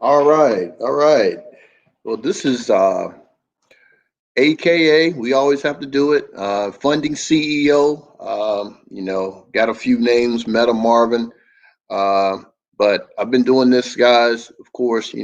All right, all right. Well, this is AKA. We always have to do it. Funding CEO. Got a few names. Meta Marvin. Uh, but I've been doing this, guys. Of course,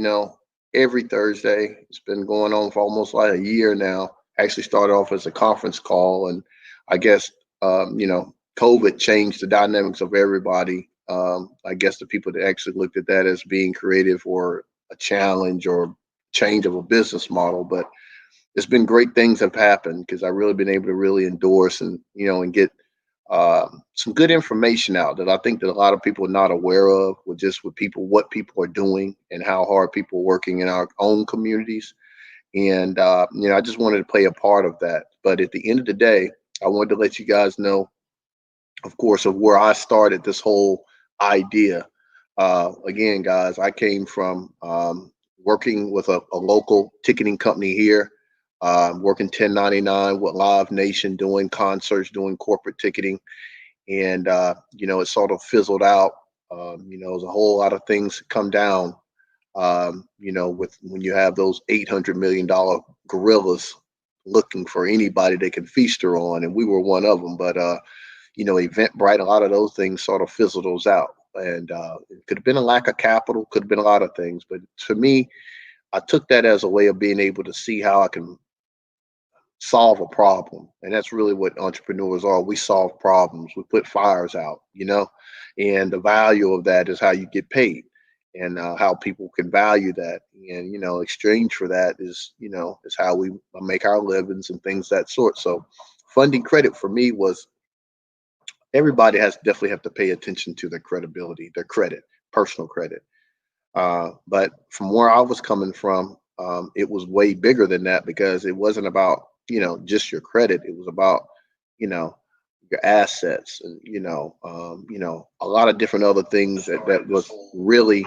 every Thursday. It's been going on for almost like a year now. Actually, started off as a conference call, and I guess COVID changed the dynamics of everybody. I guess the people that actually looked at that as being creative or a challenge or change of a business model, but it's been great things have happened because I've really been able to really endorse and get some good information out that I think that a lot of people are not aware of, with just with people what people are doing and how hard people are working in our own communities. And I just wanted to play a part of that. But at the end of the day, I wanted to let you guys know, of course, of where I started this whole idea. Again, guys, I came from working with a local ticketing company here, working 1099 with Live Nation, doing concerts, doing corporate ticketing. And, it sort of fizzled out. There's a whole lot of things that come down, with when you have those $800 million gorillas looking for anybody they can feast her on. And we were one of them. But, Eventbrite, a lot of those things sort of fizzled those out. And it could have been a lack of capital, could have been a lot of things. But for me, I took that as a way of being able to see how I can solve a problem. And that's really what entrepreneurs are. We solve problems, we put fires out. And the value of that is how you get paid and how people can value that. And, exchange for that is how we make our livings and things that sort. So funding credit for me was everybody has definitely have to pay attention to their credibility, their credit, personal credit. But from where I was coming from, it was way bigger than that because it wasn't about just your credit. It was about you know your assets and a lot of different other things that was really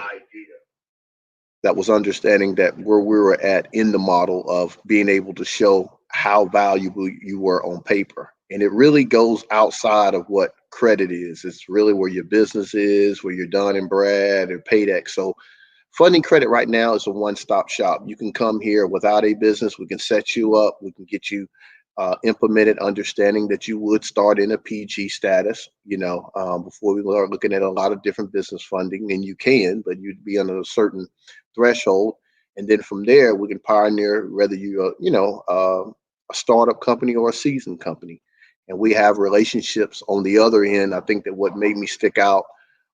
that was understanding that where we were at in the model of being able to show how valuable you were on paper. And it really goes outside of what credit is. It's really where your business is, where you're Dun and Brad or Paydex. So funding credit right now is a one-stop shop. You can come here without a business. We can set you up. We can get you implemented, understanding that you would start in a PG status, before we start looking at a lot of different business funding. And you can, but you'd be under a certain threshold. And then from there, we can pioneer whether a startup company or a seasoned company. And we have relationships on the other end. I think that what made me stick out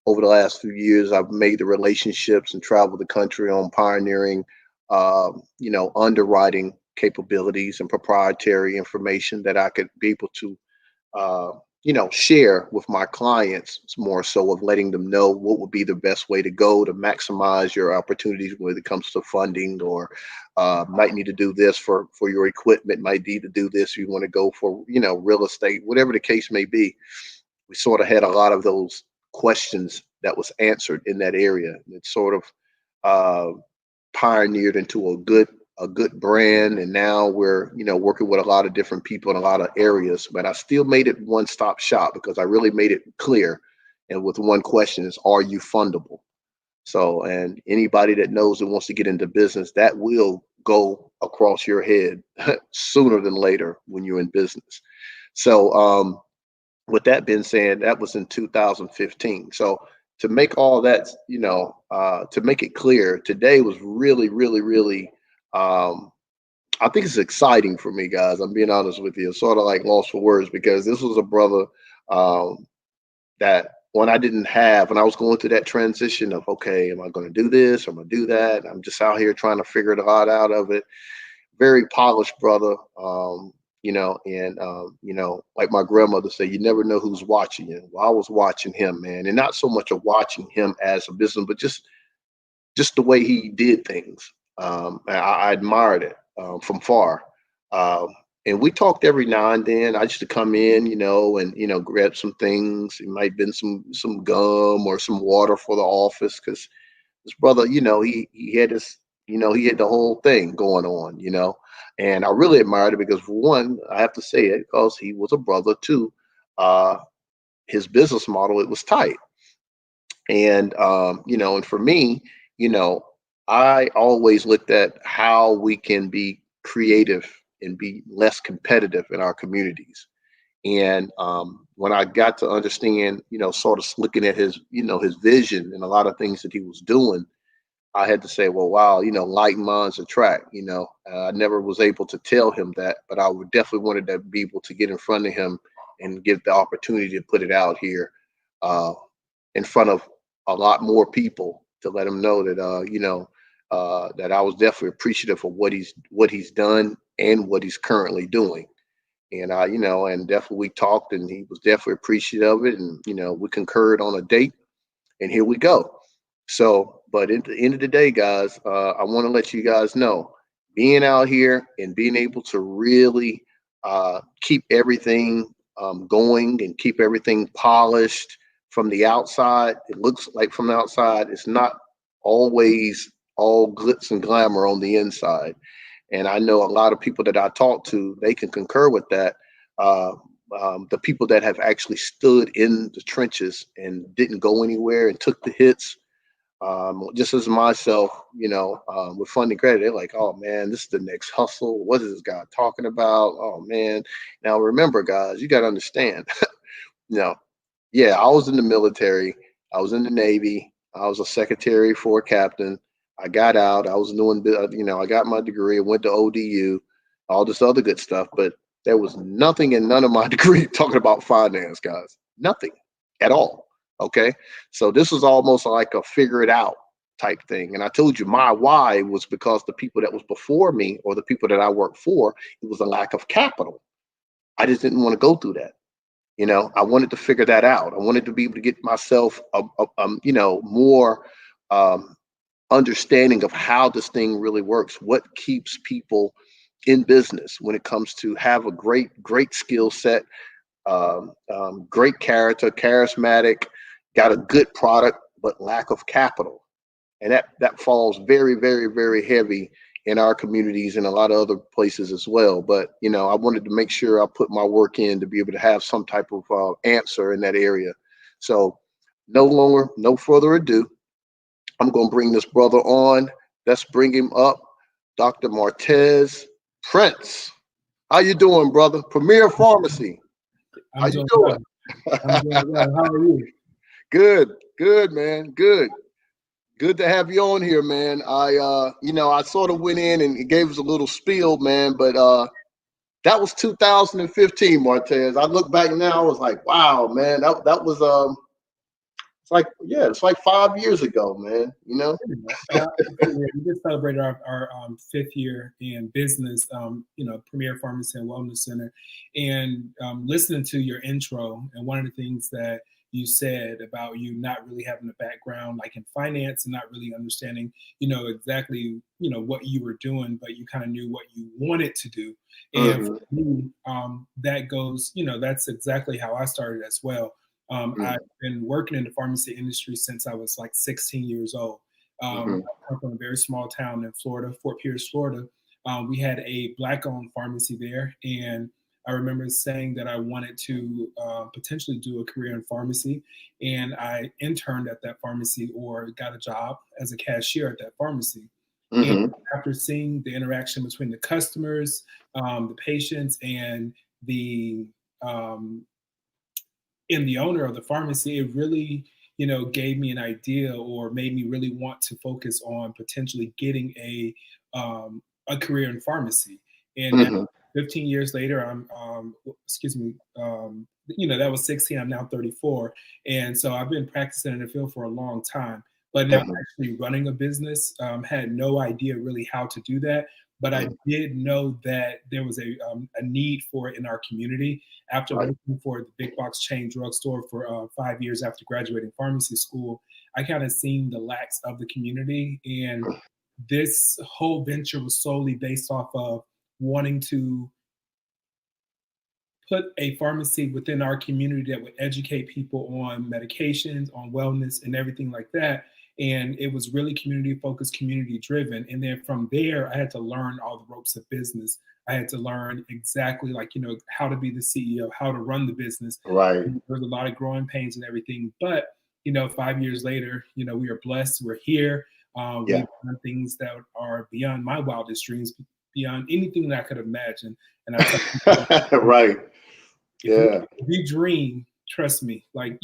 over the last few years, I've made the relationships and traveled the country on pioneering, underwriting capabilities and proprietary information that I could be able to, share with my clients. It's more so of letting them know what would be the best way to go to maximize your opportunities when it comes to funding, or might need to do this for your equipment, might need to do this if you want to go for, real estate, whatever the case may be. We sort of had a lot of those questions that was answered in that area. It sort of uh, pioneered into a good brand, and now we're working with a lot of different people in a lot of areas. But I still made it one stop shop because I really made it clear. And with one question is, are you fundable? So, and anybody that knows and wants to get into business, that will go across your head sooner than later when you're in business. So, with that being said, that was in 2015. So to make all that, to make it clear, today was really, really, really, um, I think it's exciting for me, guys. I'm being honest with you. It's sort of like lost for words because this was a brother um, that when I didn't have, when I was going through that transition of, okay, am I going to do this? Am I going to do that? I'm just out here trying to figure it a lot out of it. Very polished brother. And like my grandmother said, you never know who's watching you. Well, I was watching him, man, and not so much of watching him as a business, but just the way he did things. I admired it from far. Um, and we talked every now and then. I used to come in, and grab some things. It might have been some gum or some water for the office because his brother, he had this, he had the whole thing going on. And I really admired it because for one, I have to say it because he was a brother too. Uh, his business model, it was tight. And and for me, you know, I always looked at how we can be creative and be less competitive in our communities. And when I got to understand, sort of looking at his, his vision and a lot of things that he was doing, I had to say, well, wow, light minds attract. I never was able to tell him that, but I would definitely wanted to be able to get in front of him and give the opportunity to put it out here uh, in front of a lot more people to let him know that, that I was definitely appreciative of what he's done and what he's currently doing. And and definitely we talked, and he was definitely appreciative of it, and we concurred on a date, and here we go. So, but at the end of the day, guys, I want to let you guys know, being out here and being able to really keep everything going and keep everything polished from the outside. It looks like from the outside, it's not always all glitz and glamour on the inside. And I know a lot of people that I talk to, they can concur with that. Uh, the people that have actually stood in the trenches and didn't go anywhere and took the hits, just as myself, with funding credit, they're like, oh man, this is the next hustle. What is this guy talking about? Oh man. Now remember, guys, you got to understand, you know, yeah, I was in the military. I was in the Navy. I was a secretary for a captain. I got out. I was doing, I got my degree. I went to ODU, all this other good stuff. But there was nothing in none of my degree talking about finance, guys. Nothing at all. Okay. So this was almost like a figure it out type thing. And I told you my why was because the people that was before me or the people that I worked for, it was a lack of capital. I just didn't want to go through that. I wanted to figure that out. I wanted to be able to get myself, more um, understanding of how this thing really works. What keeps people in business when it comes to have a great skill set, great character, charismatic, got a good product, but lack of capital, and that falls very, very, very heavy in our communities and a lot of other places as well. But I wanted to make sure I put my work in to be able to have some type of answer in that area. So, no further ado, I'm going to bring this brother on. Let's bring him up, Dr. Martez Prince. How you doing, brother? Premier Pharmacy. How I'm you doing well. doing? I'm doing well. How are you? Good, man. Good to have you on here, man. I sort of went in and gave us a little spiel, man, but that was 2015, Martez. I look back now, I was like, wow, man, that was it's like 5 years ago, man. Pretty much. We just celebrated our fifth year in business, Premier Pharmacy and Wellness Center. And listening to your intro, and one of the things that you said about you not really having a background like in finance and not really understanding, exactly, what you were doing, but you kind of knew what you wanted to do. And for Hmm. me, that goes, that's exactly how I started as well. I've been working in the pharmacy industry since I was like 16 years old. Hmm. I come from a very small town in Florida, Fort Pierce, Florida. We had a Black-owned pharmacy there, and I remember saying that I wanted to potentially do a career in pharmacy, and I interned at that pharmacy or got a job as a cashier at that pharmacy. And Hmm. after seeing the interaction between the customers, the patients, the um, and the owner of the pharmacy, it really, gave me an idea or made me really want to focus on potentially getting a career in pharmacy. And now, Hmm. 15 years later, excuse me, that was 16. I'm now 34, and so I've been practicing in the field for a long time. But now, Hmm. actually running a business, had no idea really how to do that. But I did know that there was a need for it in our community after Right. working for the big box chain drugstore for 5 years after graduating pharmacy school. I kind of seen the lacks of the community, and this whole venture was solely based off of wanting to put a pharmacy within our community that would educate people on medications, on wellness, and everything like that. And it was really community focused, community driven. And then from there, I had to learn all the ropes of business. I had to learn exactly like, how to be the CEO, how to run the business. Right. There's a lot of growing pains and everything. But, 5 years later, we are blessed. We're here. Yeah. We've done things that are beyond my wildest dreams, beyond anything that I could imagine. And I tell people, Right. if you Yeah. if you dream, trust me, like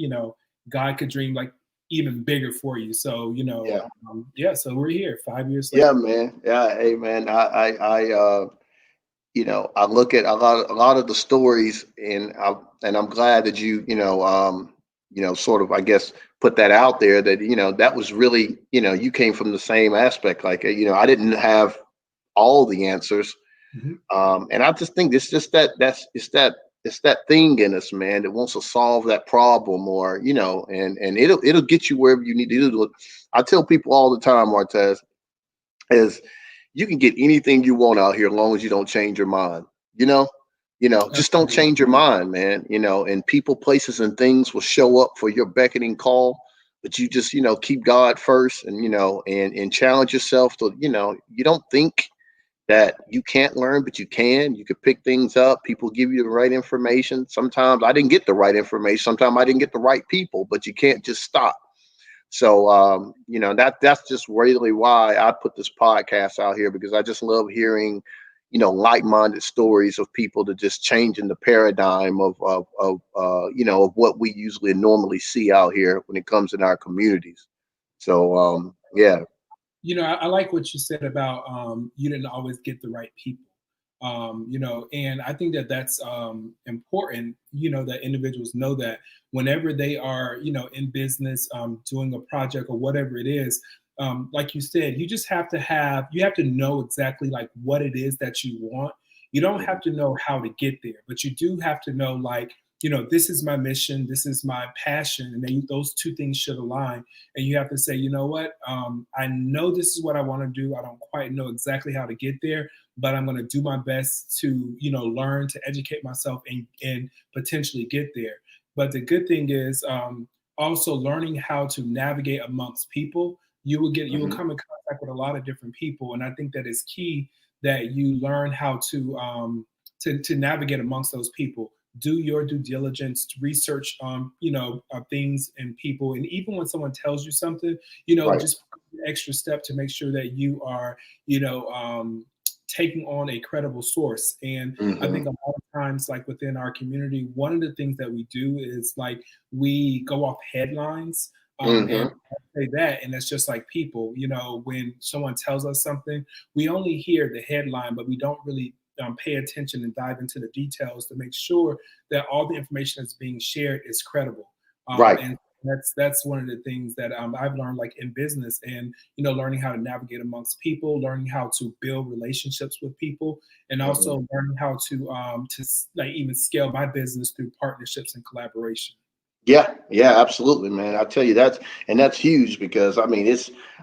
God could dream like even bigger for you. So Yeah. yeah. So we're here 5 years later. Yeah, man. Yeah. Hey, man. I look at a lot of the stories, and I'm glad that sort of, I guess, put that out there, that that was really, you came from the same aspect. Like, I didn't have all the answers, Mhm. and I just think it's just it's that thing in us, man, that wants to solve that problem, or and it'll get you wherever you need to do. I tell people all the time, Martez, is you can get anything you want out here as long as you don't change your mind. You know, just don't Absolutely. change your mind, man. And people, places, and things will show up for your beckoning call. But you just, keep God first, and and challenge yourself to, you don't think that you can't learn, but you can. You could pick things up. People give you the right information. Sometimes I didn't get the right information. Sometimes I didn't get the right people, but you can't just stop. So that's just really why I put this podcast out here, because I just love hearing, like-minded stories of people that just changing the paradigm of what we usually normally see out here when it comes in our communities. So yeah. I like what you said about you didn't always get the right people. And I think that that's important. That individuals know that whenever they are, in business, doing a project or whatever it is, like you said, you have to know exactly like what it is that you want. You don't Mhm. have to know how to get there, but you do have to know like, this is my mission, this is my passion, and then those two things should align. And you have to say, you know what, I know this is what I want to do. I don't quite know exactly how to get there, but I'm going to do my best to, learn, to educate myself, and potentially get there. But the good thing is, also learning how to navigate amongst people. You will Mhm. come in contact with a lot of different people, and I think that is key that you learn how to navigate amongst those people. Do your due diligence, to research, things and people, and even when someone tells you something, Right. just an extra step to make sure that you are, you know, um, taking on a credible source. And I think Hmm. a lot of times, like within our community, one of the things that we do is like we go off headlines. And Hmm. I say that, and it's just like people, when someone tells us something, we only hear the headline, but we don't really pay attention and dive into the details to make sure that all the information that's being shared is credible. Right. And that's one of the things that I've learned, like in business, and learning how to navigate amongst people, learning how to build relationships with people, and Hmm. also learning how to like even scale my business through partnerships and collaboration. Yeah, yeah, absolutely, man. I tell you, that's huge, because I mean,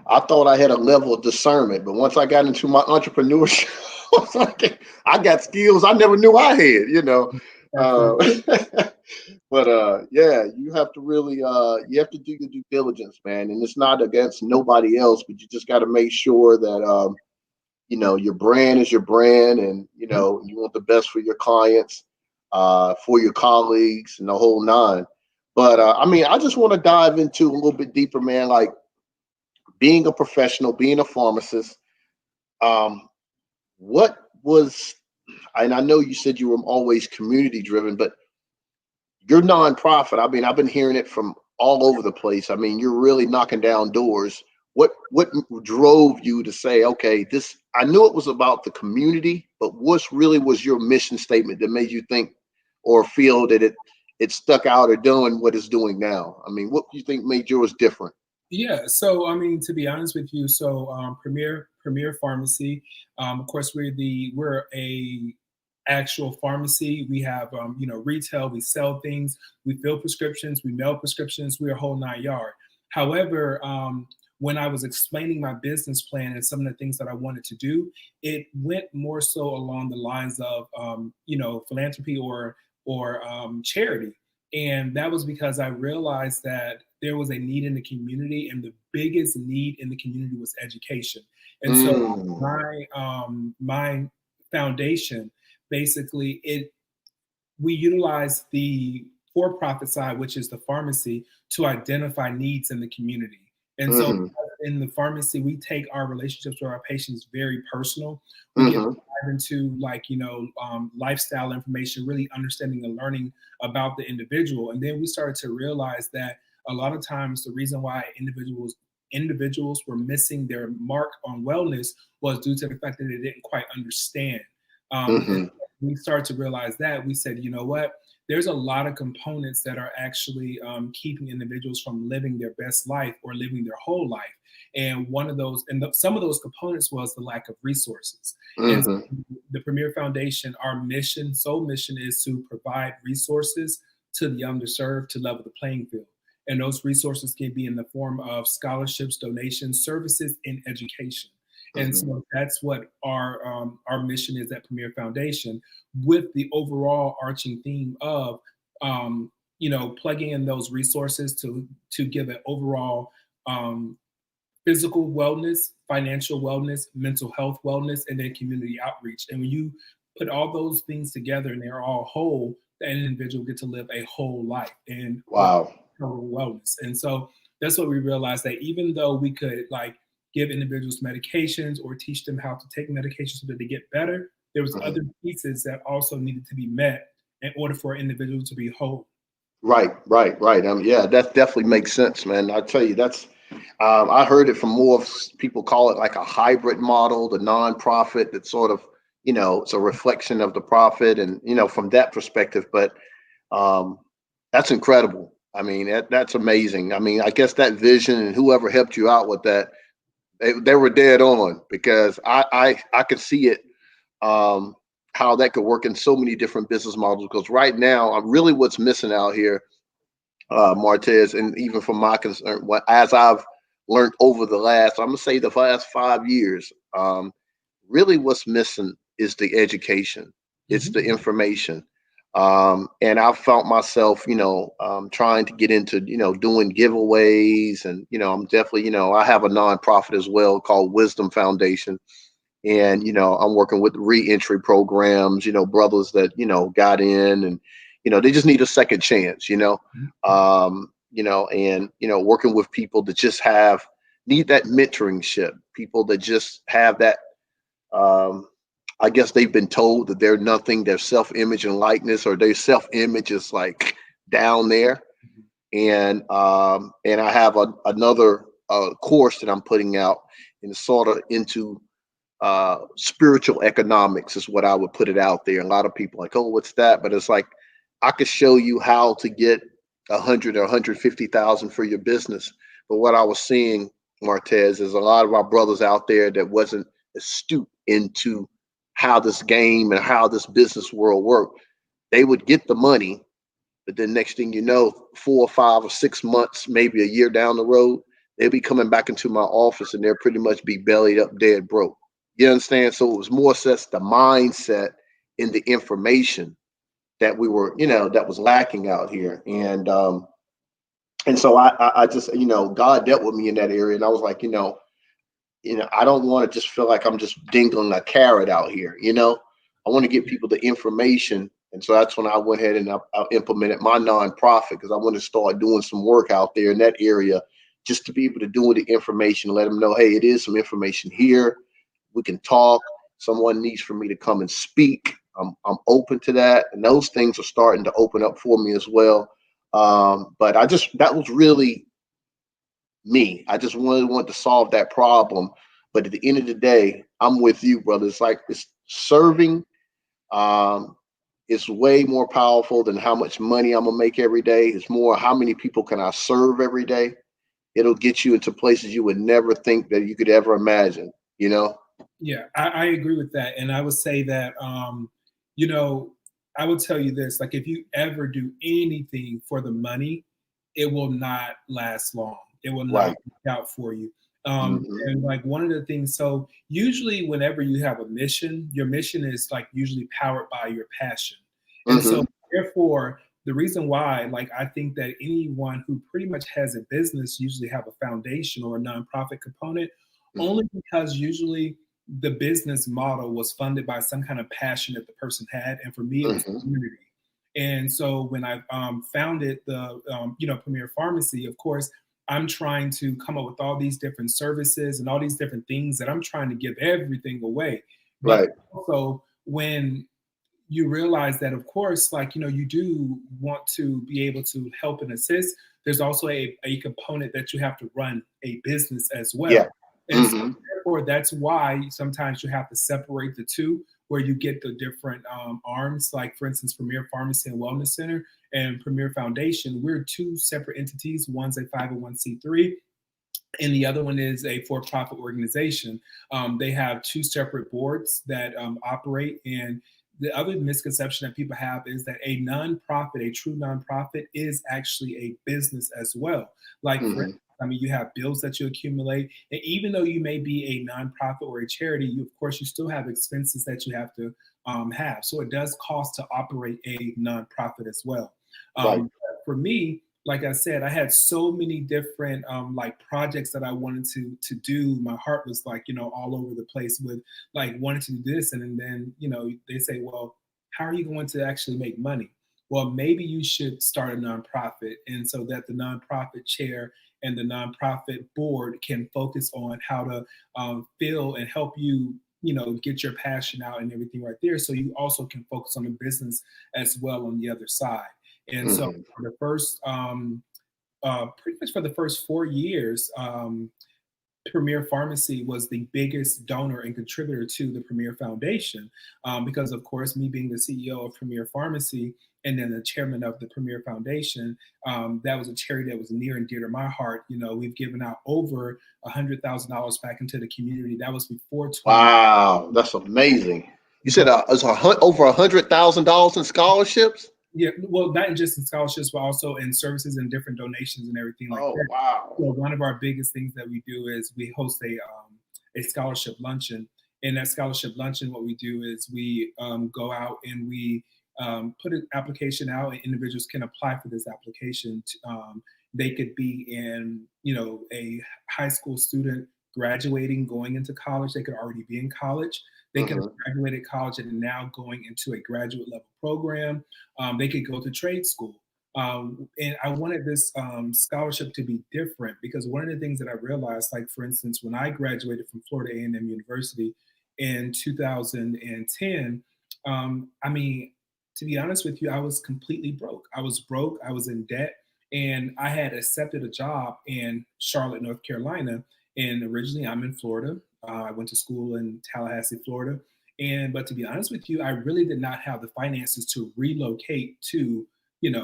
I thought I had a level of discernment, but once I got into my entrepreneurship, I got skills I never knew I had. Uh, Absolutely. but yeah, you have to really you have to do your due diligence, man. And it's not against nobody else, but you just got to make sure that your brand is your brand, and Mhm. you want the best for your clients, for your colleagues, and the whole nine. But I mean, I just want to dive into a little bit deeper, man. Like, being a professional, being a pharmacist. Um, what was, and I know you said you were always community driven, but your nonprofit, I mean, I've been hearing it from all over the place. I mean, you're really knocking down doors. What drove you to say, okay, this, I knew it was about the community, but what's really was your mission statement that made you think or feel that it stuck out or doing what it's doing now? I mean, what do you think made yours different? Yeah, so I mean, to be honest with you, so Premier Pharmacy, of course, we're a actual pharmacy. We have retail. We sell things. We fill prescriptions. We mail prescriptions. We're a whole nine yard. However, when I was explaining my business plan and some of the things that I wanted to do, it went more so along the lines of philanthropy or charity. And that was because I realized that there was a need in the community, and the biggest need in the community was education. And so Mm, my foundation, basically, it we utilize the for-profit side, which is the pharmacy, to identify needs in the community. And so mm, in the pharmacy, we take our relationships with our patients very personal. We get Mm-hmm. into like, lifestyle information, really understanding and learning about the individual. And then we started to realize that a lot of times the reason why individuals were missing their mark on wellness was due to the fact that they didn't quite understand. And Mm-hmm. we started to realize that we said, you know what? There's a lot of components that are actually keeping individuals from living their best life or living their whole life. And one of those, and some of those components was the lack of resources. And so Mm-hmm. the Premier Foundation, our mission, sole mission, is to provide resources to the underserved to level the playing field. And those resources can be in the form of scholarships, donations, services, and education. And Mm-hmm. so that's what our mission is at Premier Foundation, with the overall arching theme of plugging in those resources to give an overall um, physical wellness, financial wellness, mental health wellness, and then community outreach. And when you put all those things together and they're all whole, that individual get to live a whole life and with Wow. total wellness. And so that's what we realized, that even though we could like give individuals medications or teach them how to take medications so that they get better, there was Mm-hmm. other pieces that also needed to be met in order for an individual to be whole. Right, right, right. Yeah, that definitely makes sense, man. I tell you, that's I heard it from more of people call it like a hybrid model, the nonprofit that sort of, it's a reflection of the profit, and from that perspective. But um, that's incredible. I mean, that's amazing. I mean, I guess that vision and whoever helped you out with that, they were dead on, because I could see it, um, how that could work in so many different business models. Because right now, I'm really what's missing out here, Martez, and even from my concern, as I've learned over the last, I'm gonna say the last 5 years, really what's missing is the education. It's the Mhm. information. And I've found myself, trying to get into, doing giveaways, and I'm definitely, I have a nonprofit as well called Wisdom Foundation, and I'm working with reentry programs, brothers that got in, and they just need a second chance, and working with people that just need that mentoringship, people that just have that, um I guess they've been told that they're nothing, their self-image and likeness, or their self-image is like down there. And I have another course that I'm putting out, and sort of into spiritual economics is what I would put it out there. A lot of people are like, oh, what's that? But it's like, I could show you how to get 100 or 150,000 for your business. But what I was seeing, Martez, is a lot of our brothers out there that wasn't astute into how this game and how this business world worked. They would get the money, but then next thing you know, 4 or 5 or 6 months, maybe a year down the road, they'll be coming back into my office and they'll pretty much be bellied up, dead broke. You understand? So it was more so the mindset in the information that we were, that was lacking out here. And so I just, God dealt with me in that area, and I was like, I don't want to just feel like I'm just dingling a carrot out here. I want to get people the information. And so that's when I went ahead and I implemented my nonprofit, because I want to start doing some work out there in that area, just to be able to do the information, let them know, hey, it is some information here. We can talk. Someone needs for me to come and speak. I'm open to that. And those things are starting to open up for me as well. But that was really me. I just really want to solve that problem. But at the end of the day, I'm with you, brother. It's like, it's serving. Um, is way more powerful than how much money I'm gonna make every day. It's more, how many people can I serve every day? It'll get you into places you would never think that you could ever imagine. You know? Yeah, I agree with that. And I would say that, you know, I would tell you this, like, if you ever do anything for the money, it will not last long. It will not Right. work out for you. Mm-hmm. And like one of the things, so usually whenever you have a mission, your mission is like usually powered by your passion. And so Mm-hmm. therefore, the reason why, like, I think that anyone who pretty much has a business usually have a foundation or a nonprofit component, Mm-hmm. only because usually the business model was funded by some kind of passion that the person had. And for me, it was Mm-hmm. community. And so when I founded the, Premier Pharmacy, of course, I'm trying to come up with all these different services and all these different things that I'm trying to give everything away. But Right. also when you realize that, of course, like, you do want to be able to help and assist, there's also a component that you have to run a business as Yeah. well. And so Hmm. therefore, that's why sometimes you have to separate the two, where you get the different arms. Like, for instance, Premier Pharmacy and Wellness Center and Premier Foundation, we're two separate entities. One's a 501c3 and the other one is a for-profit organization. They have two separate boards that operate. And the other misconception that people have is that a nonprofit, a true nonprofit, is actually a business as well. Like, for Hmm. instance, I mean, you have bills that you accumulate, and even though you may be a nonprofit or a charity, you, of course, you still have expenses that you have to have. So it does cost to operate a nonprofit as well. Right. For me, like I said, I had so many different like projects that I wanted to do. My heart was like, all over the place with like wanting to do this. And then, they say, well, how are you going to actually make money? Well, maybe you should start a nonprofit. And so that the nonprofit chair and the nonprofit board can focus on how to fill and help you, get your passion out and everything right there. So you also can focus on the business as well on the other side. And so Hmm. for the first, pretty much for the first 4 years, Premier Pharmacy was the biggest donor and contributor to the Premier Foundation, because, of course, me being the CEO of Premier Pharmacy and then the chairman of the Premier Foundation, that was a charity that was near and dear to my heart. We've given out over $100,000 back into the community. That was before 20. Wow, that's amazing. You said But it's over $100,000 in scholarships. yeah, well, not just in scholarships, but also in services and different donations and everything like Oh, that. wow. So one of our biggest things that we do is we host a scholarship luncheon. In that scholarship luncheon, what we do is we go out and we put an application out, and individuals can apply for this application. They could be in, a high school student graduating, going into college. They could already be in college. They could have Hmm. graduated college and are now going into a graduate level program. They could go to trade school. And I wanted this scholarship to be different because one of the things that I realized, like, for instance, when I graduated from Florida A&M University in 2010, I mean, to be honest with you, I was completely broke. I was broke. I was in debt. And I had accepted a job in Charlotte, North Carolina. And originally, I'm in Florida. I went to school in Tallahassee, Florida. But to be honest with you, I really did not have the finances to relocate to,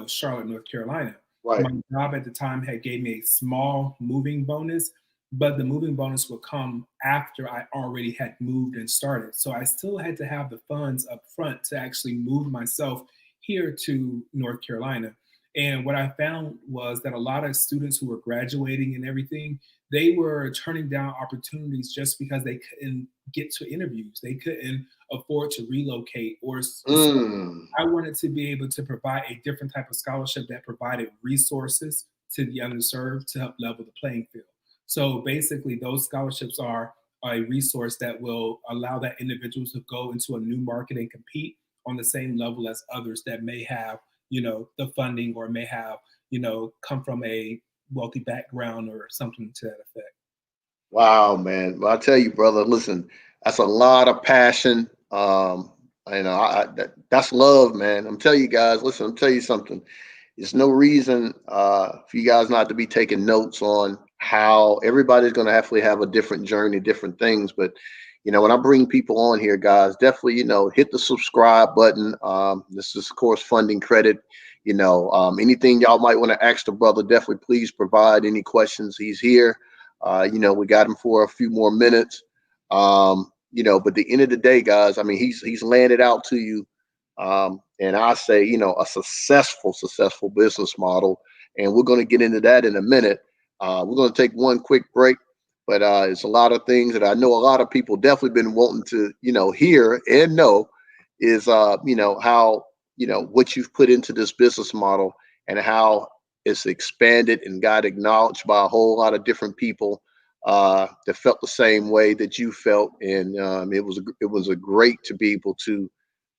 Charlotte, North Carolina. Right. My job at the time had gave me a small moving bonus, but the moving bonus would come after I already had moved and started. So I still had to have the funds up front to actually move myself here to North Carolina. And what I found was that a lot of students who were graduating and everything, they were turning down opportunities just because they couldn't get to interviews. They couldn't afford to relocate. So Mm. I wanted to be able to provide a different type of scholarship that provided resources to the underserved to help level the playing field. So basically, those scholarships are a resource that will allow that individual to go into a new market and compete on the same level as others that may have, the funding or may have, come from a wealthy background or something to that effect. Wow, man. Well, I tell you, brother, listen, that's a lot of passion. That's love, man. I'm telling you guys, listen, I'm telling you something. There's no reason for you guys not to be taking notes on how everybody's going to have a different journey, different things. But, when I bring people on here, guys, definitely, hit the subscribe button. This is, of course, funding credit. Anything y'all might want to ask the brother, definitely please provide any questions. He's here. We got him for a few more minutes. But at the end of the day, guys, I mean, he's laying it out to you. And I say, a successful business model. And we're going to get into that in a minute. We're going to take one quick break, but it's a lot of things that I know a lot of people definitely been wanting to, hear and know is, how, what you've put into this business model and how it's expanded and got acknowledged by a whole lot of different people that felt the same way that you felt. And it was a great to be able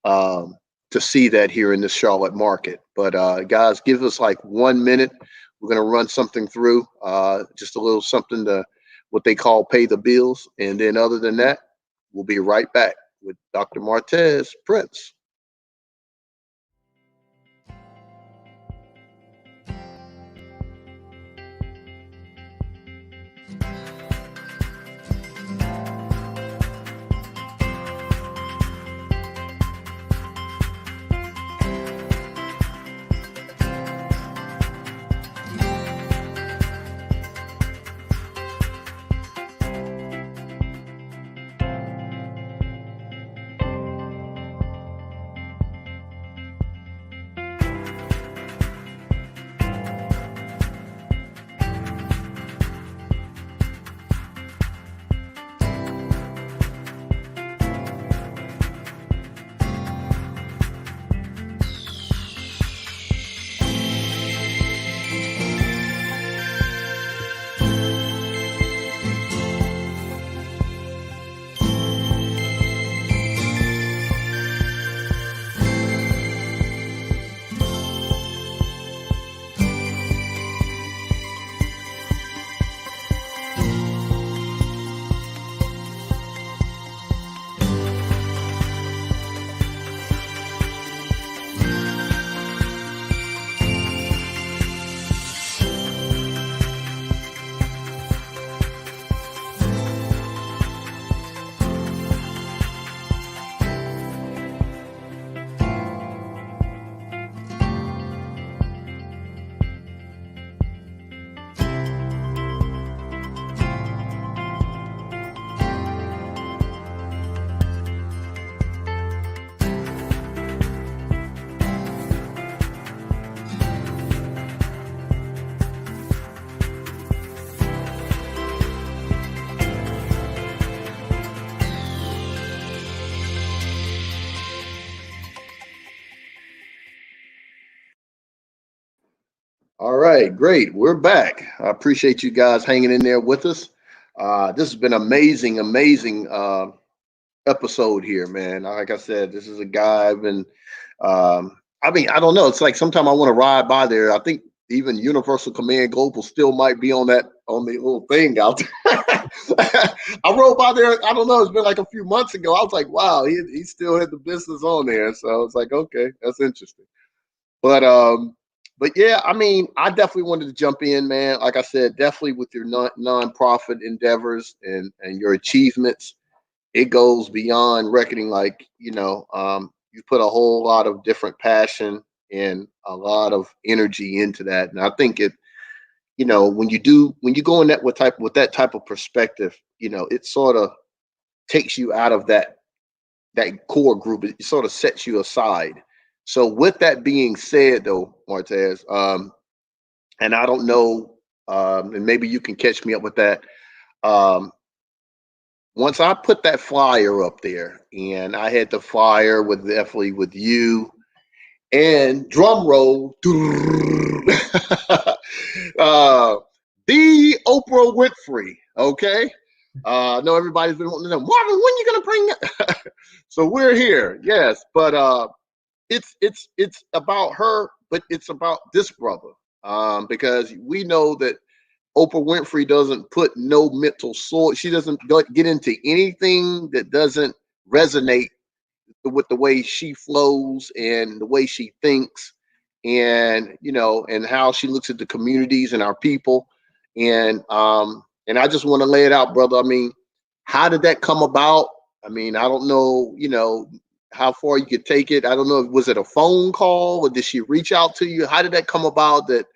um, to see that here in this Charlotte market. But guys, give us like 1 minute. We're going to run something through, just a little something to what they call pay the bills. And then other than that, we'll be right back with Dr. Martez Prince. All right, great. We're back. I appreciate you guys hanging in there with us. This has been amazing, amazing episode here, man. Like I said, this is a guy I've been. I mean, I don't know. It's like sometimes I want to ride by there. I think even Universal Command Global still might be on the little thing out there. I rode by there. I don't know. It's been like a few months ago. I was like, wow, he still had the business on there. So I was like, okay, that's interesting. But yeah, I mean, I definitely wanted to jump in, man. Like I said, definitely with your nonprofit endeavors and your achievements, it goes beyond reckoning. Like you put a whole lot of different passion and a lot of energy into that, and I think when you go in that with that type of perspective, it sort of takes you out of that core group. It sort of sets you aside. So with that being said, though, Martez, and I don't know, and maybe you can catch me up with that. Once I put that flyer up there, and I had the flyer with definitely with you, and drum roll, the Oprah Winfrey. Okay, I know everybody's been wanting to know, Marvin, when you gonna bring that? So we're here, yes, but it's about her, but it's about this brother, because we know that Oprah Winfrey doesn't put no mental sword. She doesn't get into anything that doesn't resonate with the way she flows and the way she thinks, and and how she looks at the communities and our people. And I just want to lay it out, brother. I mean, how did that come about? I mean, I don't know, how far you could take it. I don't know. Was it a phone call or did she reach out to you? How did that come about that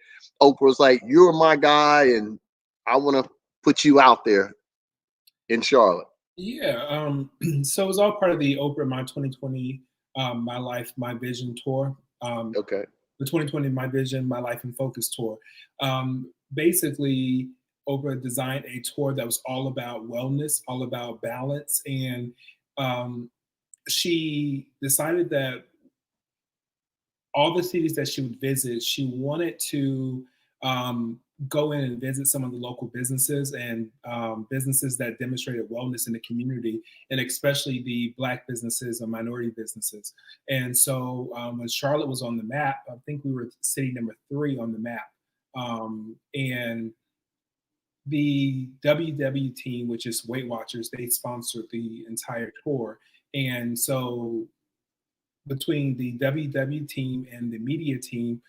Oprah was like, you're my guy and I want to put you out there in Charlotte? Yeah. So it was all part of the Oprah My 2020, My Life, My Vision tour. Okay. The 2020 My Vision, My Life in Focus tour. Basically, Oprah designed a tour that was all about wellness, all about balance. And she decided that all the cities that she would visit, she wanted to go in and visit some of the local businesses and businesses that demonstrated wellness in the community, and especially the Black businesses and minority businesses. And so when Charlotte was on the map, I think we were city number 3 on the map. And the WW team, which is Weight Watchers, they sponsored the entire tour. And so between the WW team and the media team,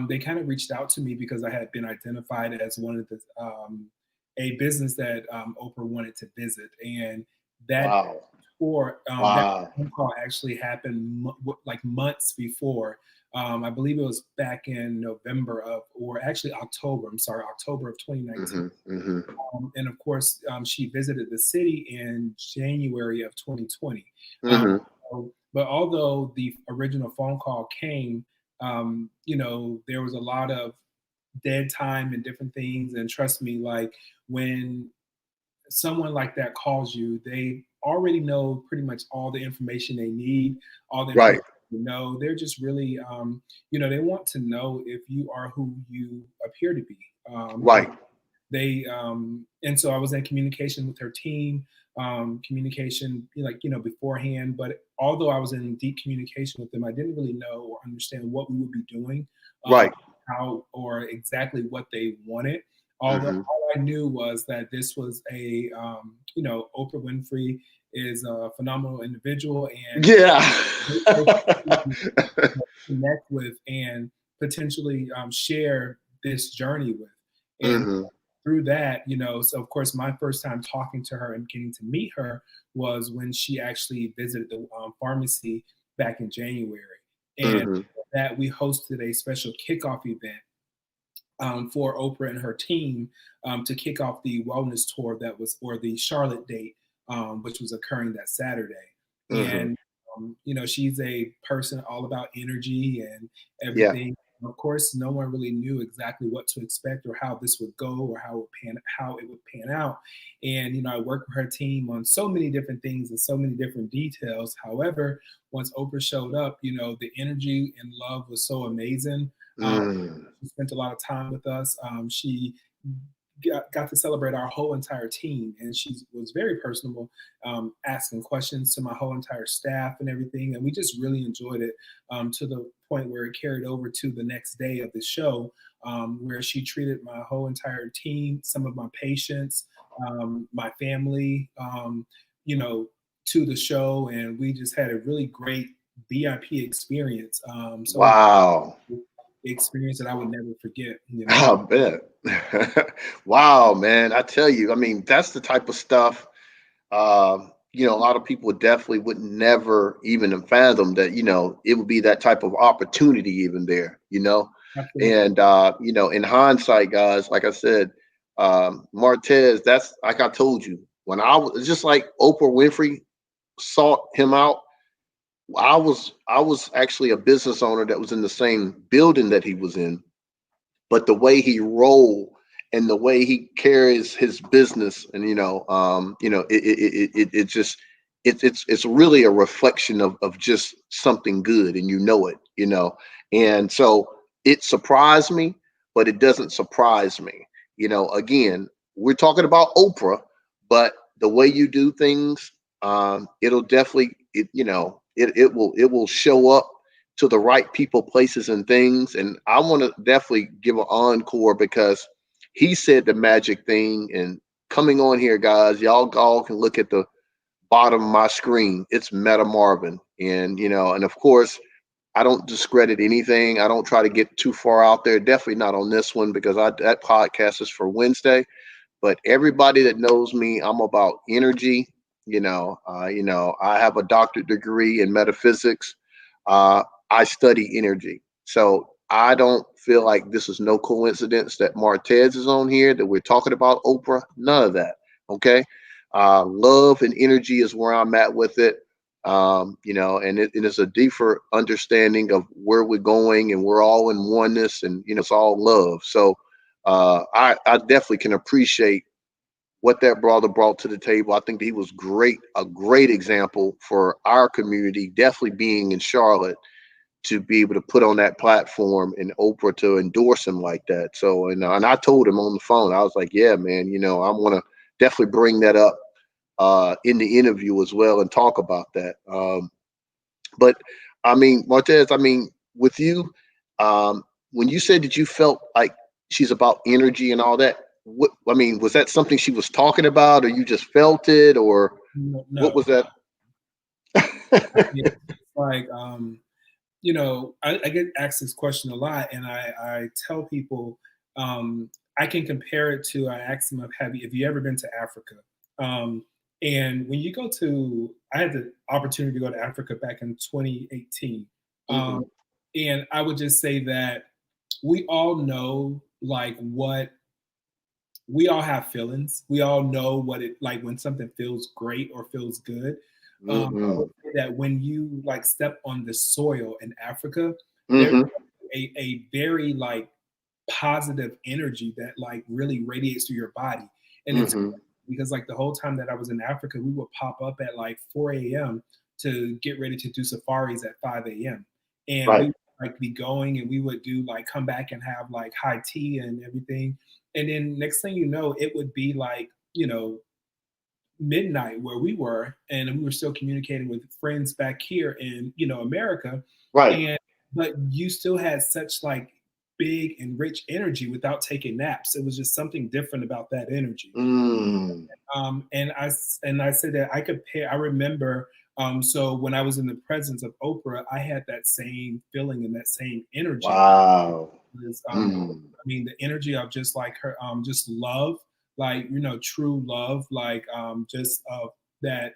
they kind of reached out to me because I had been identified as one of the a business that Oprah wanted to visit, and that Wow. tour, that Wow. phone call actually happened like months before. I believe it was back in November of, or actually October. I'm sorry, October of 2019. Hmm. Hmm. And of course, she visited the city in January of 2020. Um, Hmm. but although the original phone call came, there was a lot of dead time and different things. And trust me, like when someone like that calls you, they already know pretty much all the information they need, all the information Right. They're just really, they want to know if you are who you appear to be. Right. And so I was in communication with her team, communication beforehand. But although I was in deep communication with them, I didn't really know or understand what we would be doing, um, Right. how or exactly what they wanted. Although Hmm. all I knew was that this was Oprah Winfrey is a phenomenal individual and Yeah. great person to connect with and potentially share this journey with. And Hmm. through that, so of course, my first time talking to her and getting to meet her was when she actually visited the pharmacy back in January. And Hmm. that we hosted a special kickoff event for Oprah and her team to kick off the wellness tour or the Charlotte date, which was occurring that Saturday. Hmm. And, she's a person all about energy and Yeah. everything. Of course, no one really knew exactly what to expect or how this would go or how it would pan out. And I worked with her team on so many different things and so many different details. However, once Oprah showed up, the energy and love was so amazing. Um, Mm. she spent a lot of time with us. She got to celebrate our whole entire team, and she was very personable, asking questions to my whole entire staff and everything. And we just really enjoyed it to the point where it carried over to the next day of the show, where she treated my whole entire team, some of my patients, my family, to the show, and we just had a really great VIP experience. So Wow. experience that I would never forget. I bet. Wow, man. I tell you, I mean, that's the type of stuff, a lot of people definitely would never even fathom that, it would be that type of opportunity even there. Absolutely. And, in hindsight, guys, like I said, Martez, that's like I told you, when I was just like Oprah Winfrey sought him out. I was actually a business owner that was in the same building that he was in, but the way he roll and the way he carries his business, and it just it's really a reflection of just something good, and it. And so it surprised me, but it doesn't surprise me. Again, we're talking about Oprah, but the way you do things, it'll definitely it will show up to the right people, places, and things. And I want to definitely give an encore because he said the magic thing. And coming on here, guys, y'all all can look at the bottom of my screen. It's Meta Marvin. And of course, I don't discredit anything. I don't try to get too far out there. Definitely not on this one because that podcast is for Wednesday. But everybody that knows me, I'm about energy. I have a doctorate degree in metaphysics. Uh, I study energy. So I don't feel like this is no coincidence that Martez is on here, that we're talking about Oprah. None of that. Okay. Love and energy is where I'm at with it. And it is a deeper understanding of where we're going, and we're all in oneness, and, it's all love. So I definitely can appreciate what that brother brought to the table. I think that he was great, a great example for our community, definitely being in Charlotte, to be able to put on that platform and Oprah to endorse him like that. So, and I told him on the phone, I was like, yeah, man, I want to definitely bring that up in the interview as well and talk about that. But I mean, Martez, I mean, with you, when you said that you felt like she's about energy and all that. What I mean, was that something she was talking about, or you just felt it, or No, what was no. that? Yeah, it's like I get asked this question a lot, and I tell people I can compare it to I ask them have you ever been to Africa? Um, and when you go to, I had the opportunity to go to Africa back in 2018, um, Hmm. and I would just say that we all know like what we all have feelings. We all know what it like when something feels great or feels good. I would Hmm. say that when you like step on the soil in Africa, there's Hmm. a very like positive energy that like really radiates through your body. And it's Hmm. because like the whole time that I was in Africa, we would pop up at like 4 a.m. to get ready to do safaris at 5 a.m. And we Right. would like be going and we would do like come back and have like high tea and everything. And then next thing you know, it would be like, midnight where we were, and we were still communicating with friends back here in, America. Right. And but you still had such like big and rich energy without taking naps. It was just something different about that energy. Mm. And I said that I compare. I remember. So when I was in the presence of Oprah, I had that same feeling and that same energy. Wow. Is, Mm. I mean, the energy of just like her, just love, like true love, like just of that,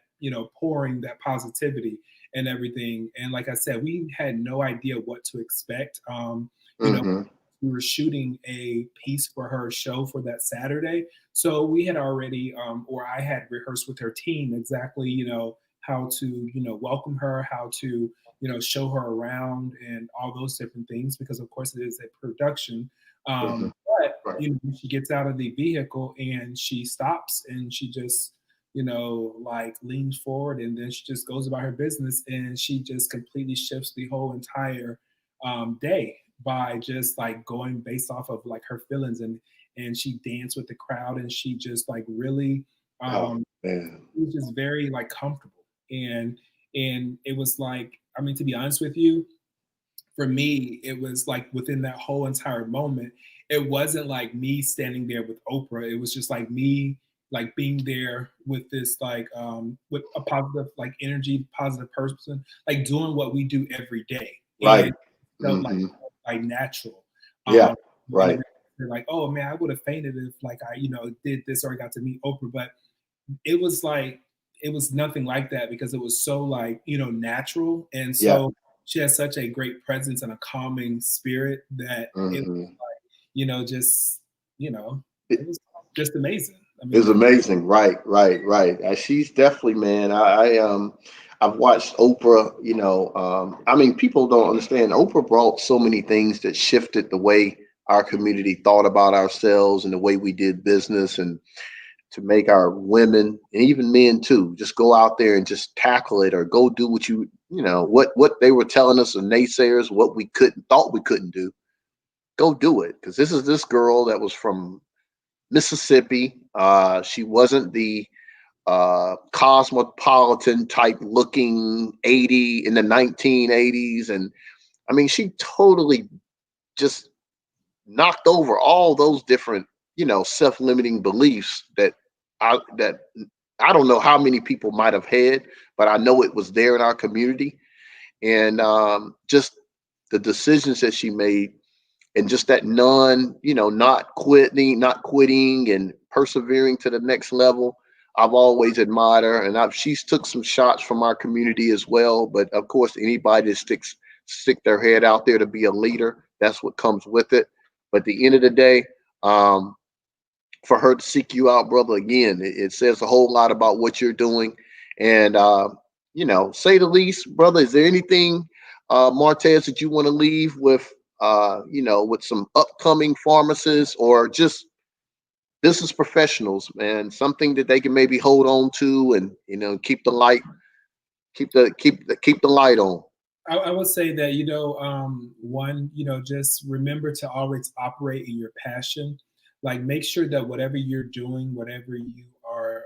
pouring that positivity and everything. And like I said, we had no idea what to expect. You know, Hmm. we were shooting a piece for her show for that Saturday. So we had already, or I had rehearsed with her team exactly, how to, welcome her, how to, show her around and all those different things, because of course it is a production. Hmm. But, Right. she gets out of the vehicle and she stops and she just, like leans forward and then she just goes about her business and she just completely shifts the whole entire day by just like going based off of like her feelings, and she danced with the crowd and she just like really Oh um man. it was just very like comfortable. And it was like, I mean, to be honest with you, for me it was like within that whole entire moment, it wasn't like me standing there with Oprah, it was just like me like being there with this like with a positive like energy, positive person, like doing what we do every day. Right. And felt Hmm. like natural. Yeah. And Right. they're like, oh man, I would have fainted if like I, did this or I got to meet Oprah. But it was like it was nothing like that because it was so like natural, and Yeah. so she has such a great presence and a calming spirit that it Hmm. just It, it was just amazing. I mean, it's amazing. Right. Right. Right. She's definitely, man. I've watched Oprah. I mean, people don't understand. Oprah brought so many things that shifted the way our community thought about ourselves and the way we did business, and to make our women and even men too just go out there and just tackle it, or go do what what they were telling us, the naysayers, what we couldn't thought we couldn't do. Go do it, because this is this girl that was from Mississippi. She wasn't the cosmopolitan type looking 80 in the 1980s, and I mean she totally just knocked over all those different, self-limiting beliefs that I don't know how many people might have had, but I know it was there in our community. And just the decisions that she made, and just that not quitting and persevering to the next level. I've always admired her, and she's took some shots from our community as well. But of course, anybody that stick their head out there to be a leader, that's what comes with it. But at the end of the day, um, for her to seek you out, brother, again, it says a whole lot about what you're doing. And say the least, brother. Is there anything, Martez, that you want to leave with, with some upcoming pharmacists or just business professionals, man? Something that they can maybe hold on to, and keep the light, keep the light on. I would say that one, just remember to always operate in your passion. Like make sure that whatever you're doing, whatever you are,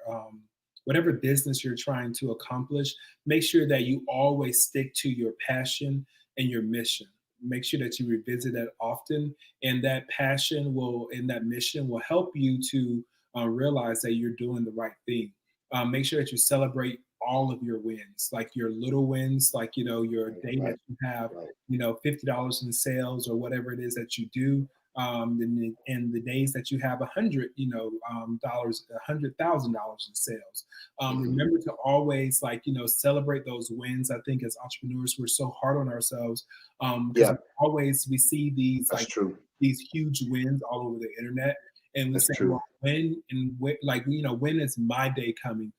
whatever business you're trying to accomplish, make sure that you always stick to your passion and your mission. make sure that you revisit that often, and that passion will and that mission will help you to realize that you're doing the right thing. Make sure that you celebrate all of your wins, like your little wins, like your day that Right. you have, Right. $50 in sales or whatever it is that you do. And the days that you have dollars, $100,000 in sales. Hmm. Remember to always celebrate those wins. I think as entrepreneurs, we're so hard on ourselves because Yeah, we see that's true. these huge wins all over the internet, and we That's say, true. well, when is my day coming?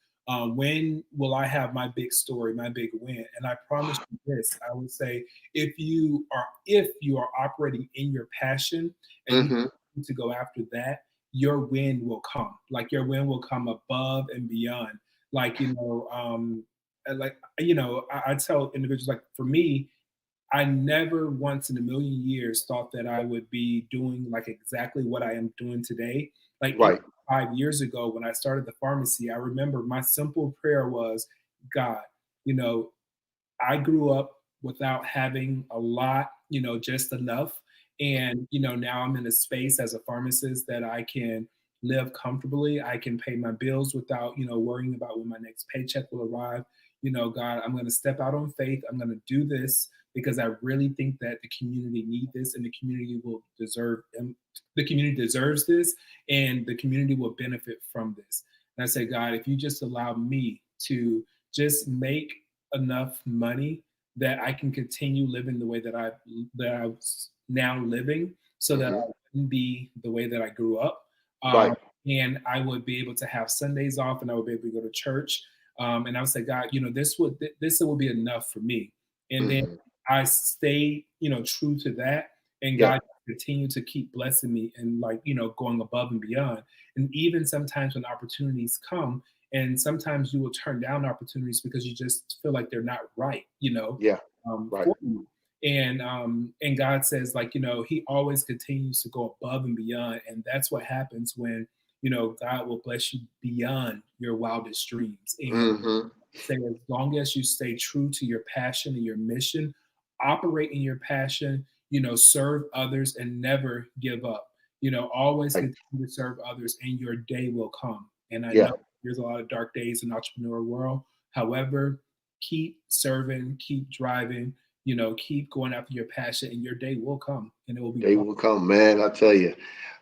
When will I have my big story, my big win? And I promise you this, I would say, if you are operating in your passion and you Hmm. need to go after that, your win will come. Like your win will come above and beyond. Like I tell individuals, like, for me, I never once in a million years thought that I would be doing like exactly what I am doing today. Like even Right. 5 years ago when I started the pharmacy, I remember my simple prayer was, God, you know, I grew up without having a lot, just enough. And, now I'm in a space as a pharmacist that I can live comfortably. I can pay my bills without, worrying about when my next paycheck will arrive. God, I'm going to step out on faith. I'm going to do this because I really think that the community need this, and the community deserves this, and the community will benefit from this. And I say, God, if you just allow me to just make enough money that I can continue living the way that I was now living, so that Hmm. I wouldn't be the way that I grew up. Right. And I would be able to have Sundays off, and I would be able to go to church. And I would say, God, this will be enough for me. And then Hmm. I stayed, true to that, and Yeah. God continued to keep blessing me and going above and beyond. And even sometimes when opportunities come, and sometimes you will turn down opportunities because you just feel like they're not right, Yeah. Right. for you. And God says, He always continues to go above and beyond, and that's what happens when God will bless you beyond your wildest dreams. And Hmm. say, as long as you stay true to your passion and your mission, operate in your passion, serve others and never give up. Always Right. continue to serve others, and your day will come. And I know Yeah. there's a lot of dark days in the entrepreneur world. However, keep serving, keep driving, keep going after your passion, and your day will come, and it will be They bright. will come, man. I tell you.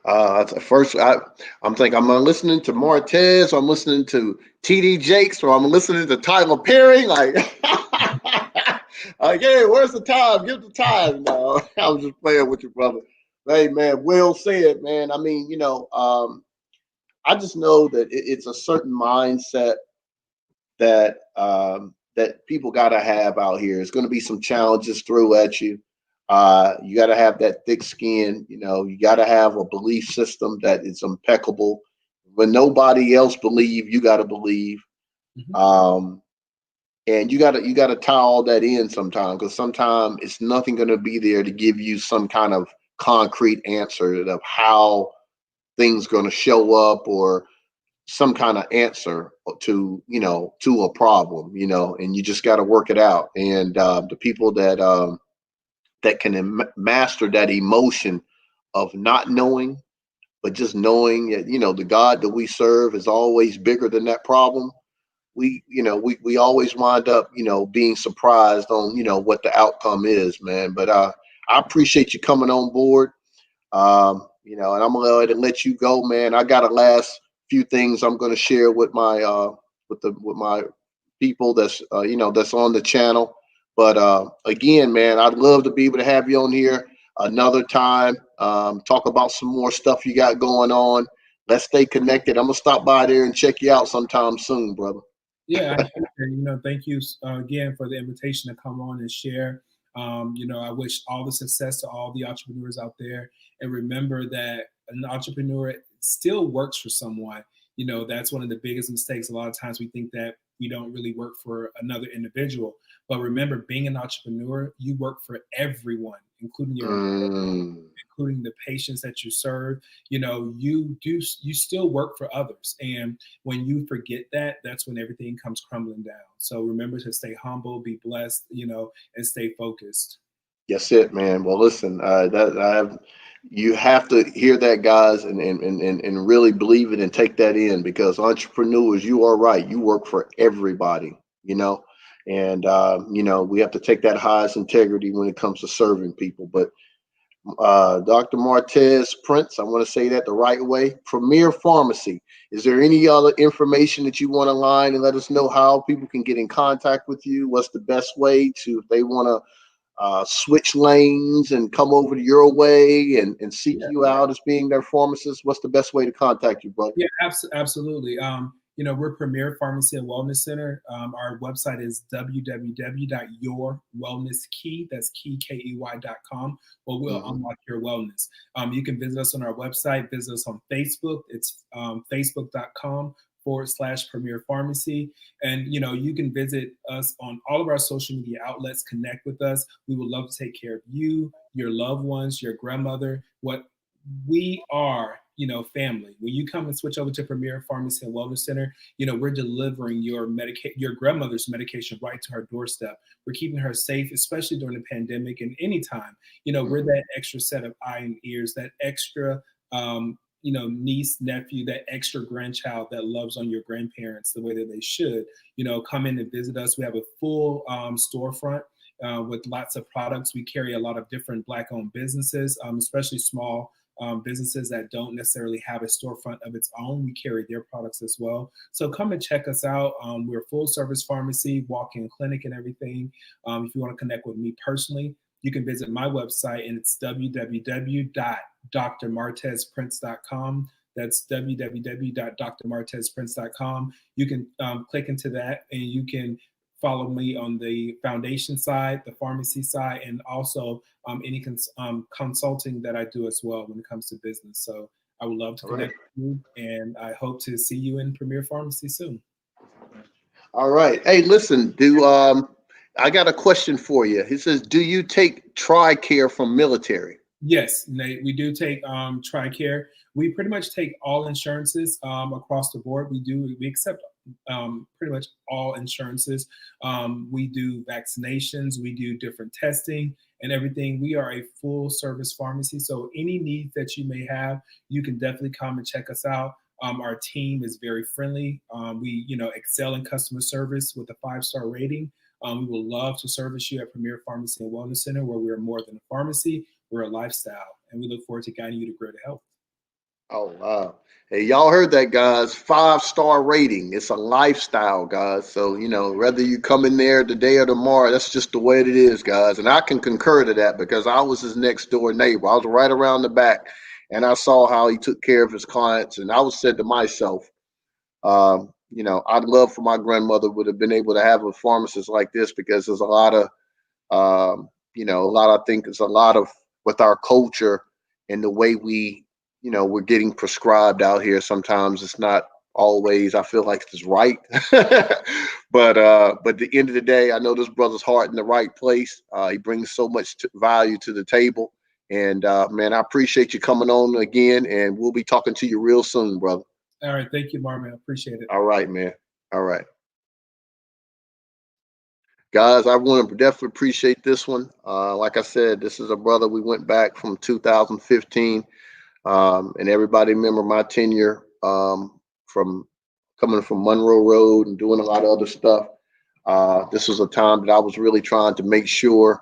At first, I'm thinking I'm listening to Martez, or I'm listening to TD Jakes, or I'm listening to Tyler Perry. Like, like, hey, where's the time? Give the time. No, I was just playing with you, brother. Hey, man, well said, man. I mean, I just know that it's a certain mindset that people got to have out here. It's going to be some challenges thrown at you. You got to have that thick skin. You got to have a belief system that is impeccable. When nobody else believe, you got to believe. Mhm. Um, and you got to tie all that in sometimes, because sometimes it's nothing going to be there to give you some kind of concrete answer of how things going to show up, or some kind of answer to a problem, and you just got to work it out. And the people that can master that emotion of not knowing, but just knowing that the God that we serve is always bigger than that problem. We always wind up being surprised on what the outcome is, man. But I appreciate you coming on board. And I'm gonna let you go, man. I got a last few things I'm gonna share with my with my people that's on the channel. But again, man, I'd love to be able to have you on here another time. Talk about some more stuff you got going on. Let's stay connected. I'm gonna stop by there and check you out sometime soon, brother. Yeah, I appreciate it. Thank you again for the invitation to come on and share. I wish all the success to all the entrepreneurs out there. And remember that an entrepreneur still works for someone. That's one of the biggest mistakes. A lot of times we think that we don't really work for another individual. But remember, being an entrepreneur, you work for everyone, including your Mm, including the patients that you serve. You still work for others, and when you forget that, that's when everything comes crumbling down. So remember to stay humble, be blessed, and stay focused. That's it, man. Well, listen, you have to hear that, guys, and really believe it and take that in, because entrepreneurs, you are right. You work for everybody, you know, and we have to take that highest integrity when it comes to serving people. But Dr. Martez Prince, I want to say that the right way. Premier Pharmacy. Is there any other information that you want to line and let us know how people can get in contact with you? What's the best way to, if they want to switch lanes and come over to your way and seek Yeah. you out as being their pharmacist? What's the best way to contact you, brother? Yeah, absolutely. We're Premier Pharmacy and Wellness Center. Our website is www.yourwellnesskey, that's key.com, where we'll Hmm. unlock your wellness. You can visit us on our website, visit us on Facebook. It's facebook.com/Premier Pharmacy. And, you can visit us on all of our social media outlets, connect with us. We would love to take care of you, your loved ones, your grandmother. What we are, family. When you come and switch over to Premier Pharmacy and Wellness Center, we're delivering your grandmother's medication right to her doorstep. We're keeping her safe, especially during the pandemic and anytime. We're Hmm. that extra set of eye and ears, that extra, niece, nephew, that extra grandchild that loves on your grandparents the way that they should. Come in and visit us. We have a full storefront. With lots of products. We carry a lot of different Black-owned businesses, especially small businesses that don't necessarily have a storefront of its own. We carry their products as well. So come and check us out. We're a full service pharmacy, walk-in clinic and everything. If you want to connect with me personally, you can visit my website, and it's www.drmartezprince.com. That's www.drmartezprince.com. You can click into that, and you can follow me on the foundation side, the pharmacy side, and also any consulting that I do as well when it comes to business. So I would love to All right. connect with you, and I hope to see you in Premier Pharmacy soon. All right. Hey, listen, do I got a question for you. He says, do you take TRICARE from military? Yes, Nate, we do take TRICARE. We pretty much take all insurances across the board. We accept pretty much all insurances. We do vaccinations, we do different testing and everything. We are a full service pharmacy. So any needs that you may have, you can definitely come and check us out. Our team is very friendly. We, excel in customer service with a 5-star rating. We would love to service you at Premier Pharmacy and Wellness Center, where we're more than a pharmacy, we're a lifestyle, and we look forward to guiding you to greater health. Oh, wow. Hey, y'all heard that, guys. 5-star rating. It's a lifestyle, guys. So, whether you come in there today or tomorrow, that's just the way it is, guys. And I can concur to that, because I was his next door neighbor. I was right around the back, and I saw how he took care of his clients. And I was said to myself, I'd love for my grandmother would have been able to have a pharmacist like this, because there's a lot of, I think there's a lot of, with our culture and the way we're getting prescribed out here. Sometimes it's not always, I feel like it's right. But at the end of the day, I know this brother's heart in the right place. He brings so much value to the table. And man, I appreciate you coming on again, and we'll be talking to you real soon, brother. All right. Thank you, Marvin. I appreciate it. All right, man. All right. Guys, I want to definitely appreciate this one. Like I said, this is a brother. We went back from 2015, and everybody remember my tenure from coming from Monroe Road and doing a lot of other stuff. This was a time that I was really trying to make sure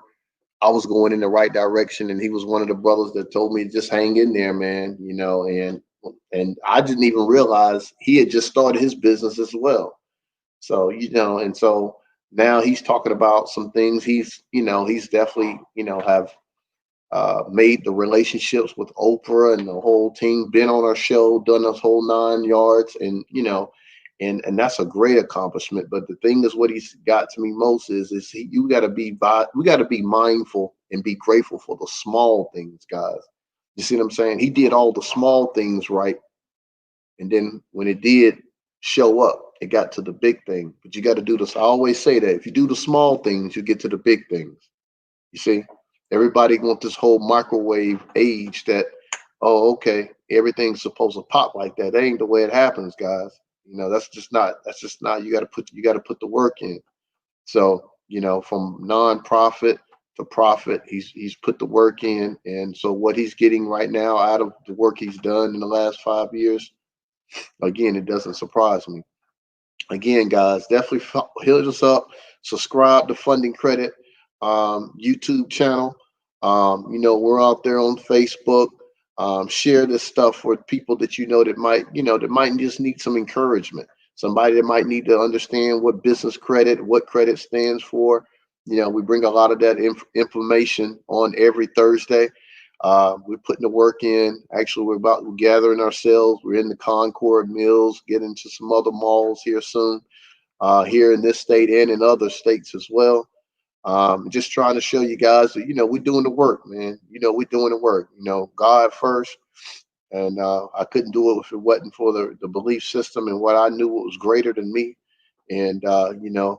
I was going in the right direction, and he was one of the brothers that told me just hang in there, man. And I didn't even realize he had just started his business as well. So, and so now he's talking about some things. He's definitely, have made the relationships with Oprah and the whole team, been on our show, done this whole 9 yards, and and that's a great accomplishment. But the thing is, what he's got to me most is we got to be mindful and be grateful for the small things, guys. You see what I'm saying? He did all the small things right, and then when it did show up, it got to the big thing. But you got to do this. I always say that if you do the small things, you get to the big things. You see, everybody wants this whole microwave age that, oh, okay, everything's supposed to pop like that. That ain't the way it happens, guys. That's just not, you got to put the work in. So, from nonprofit the profit. He's put the work in, and so what he's getting right now out of the work he's done in the last 5 years, again, it doesn't surprise me. Again, guys, definitely hit us up. Subscribe to Funding Credit YouTube channel. We're out there on Facebook. Share this stuff for people that that might just need some encouragement. Somebody that might need to understand what credit stands for. We bring a lot of that information on every Thursday. We're putting the work in. Actually, we're gathering ourselves. We're in the Concord Mills, getting to some other malls here soon, here in this state and in other states as well. Just trying to show you guys that, we're doing the work, man. We're doing the work, God first. And I couldn't do it if it wasn't for the belief system and what I knew was greater than me. And,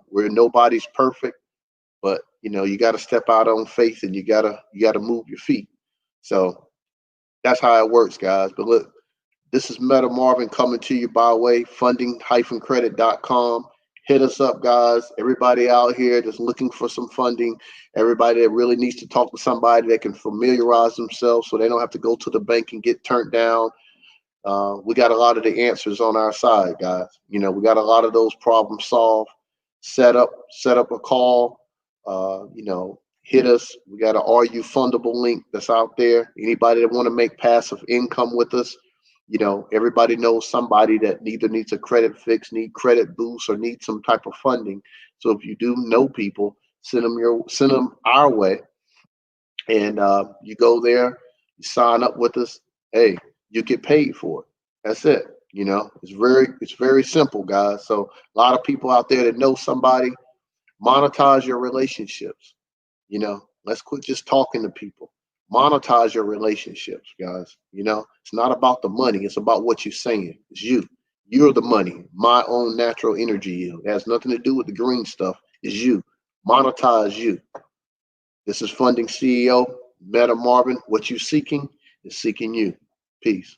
where nobody's perfect, but, you got to step out on faith and you got to move your feet. So that's how it works, guys. But look, this is Meta Marvin coming to you by way funding-credit.com. Hit us up, guys. Everybody out here that's looking for some funding, everybody that really needs to talk to somebody that can familiarize themselves so they don't have to go to the bank and get turned down. We got a lot of the answers on our side, guys. We got a lot of those problems solved. Set up a call. Hit us. We got an Are You Fundable link that's out there. Anybody that want to make passive income with us, everybody knows somebody that either needs a credit fix, need credit boost, or need some type of funding. So if you do know people, send them our way, and you go there, you sign up with us. Hey, you get paid for it. That's it. It's very simple, guys. So a lot of people out there that know somebody, monetize your relationships. Let's quit just talking to people. Monetize your relationships, guys. It's not about the money. It's about what you're saying. It's you. You're the money. My own natural energy yield. It has nothing to do with the green stuff. It's you. Monetize you. This is Funding CEO, Meta Marvin. What you seeking is seeking you. Peace.